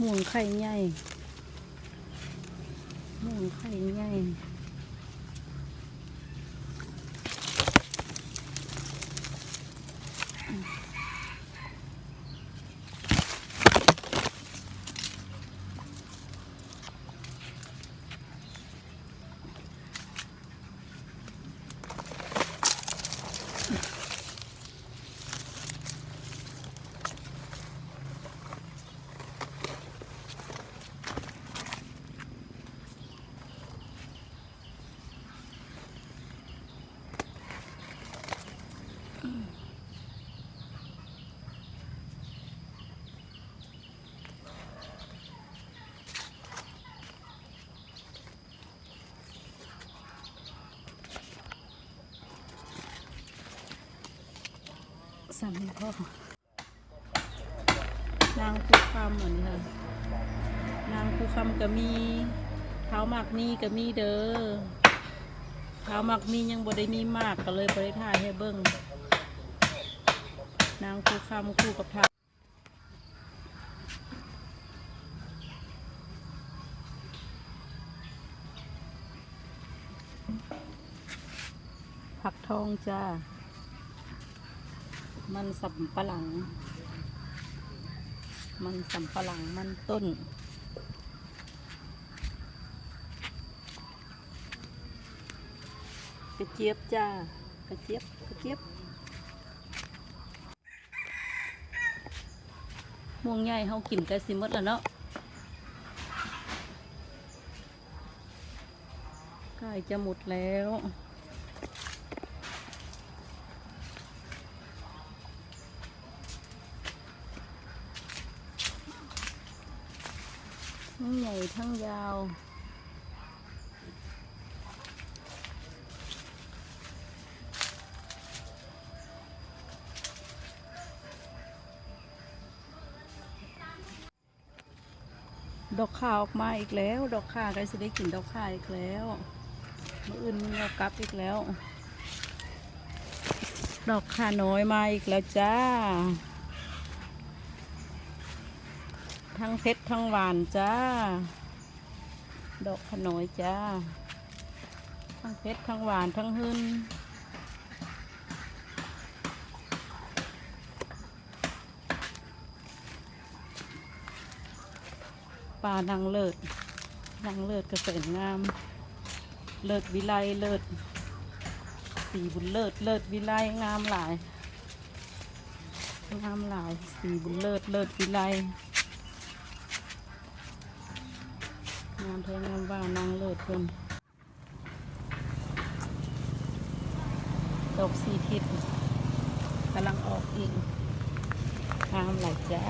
ห่วงไข่ใหญ่ห่วงไข่ใหญ่สามีพ่อนางคูคำเหมือนค่ะนางคูคำก็มีเท้าหมักมีก็มีเด้อเท้าหมักมียังบ่ได้มีมากก็เลยบ่ได้ถ่ายให้เบิ่งนางคูคำคู่กับผักทองจ้ามันสำปะหลังมันสำปะหลังมันต้นกระเจี๊ยบจ้ากระเจี๊ยบกระเจี๊ยบม่วงใหญ่เขากินกันสิหมดแล้วเนาะใกล้จะหมดแล้วทั้งใหญ่ทั้งยาวดอกข่าออกมาอีกแล้วดอกข่าใกล้จะได้กินดอกข่าอีกแล้วมื้ออื่นเรากลับอีกแล้วดอกข่าน้อยมาอีกแล้วจ้าทั้งเพชรทั้งหวานจ้าดอกขน้อยจ้าทั้งเพชรทั้งหวานทั้งหึ่นปลานางเลิศนางเลิศเกษตรงามเลิศวิไลเลิศสีบุญเลิศเลิศวิไลงามหลายงามหลายสีบุญเลิศเลิศวิไลงามแท้งามว่านางเลิศเพิ่นดอกสีทิศกำลังออกอีกงามหลายจ้า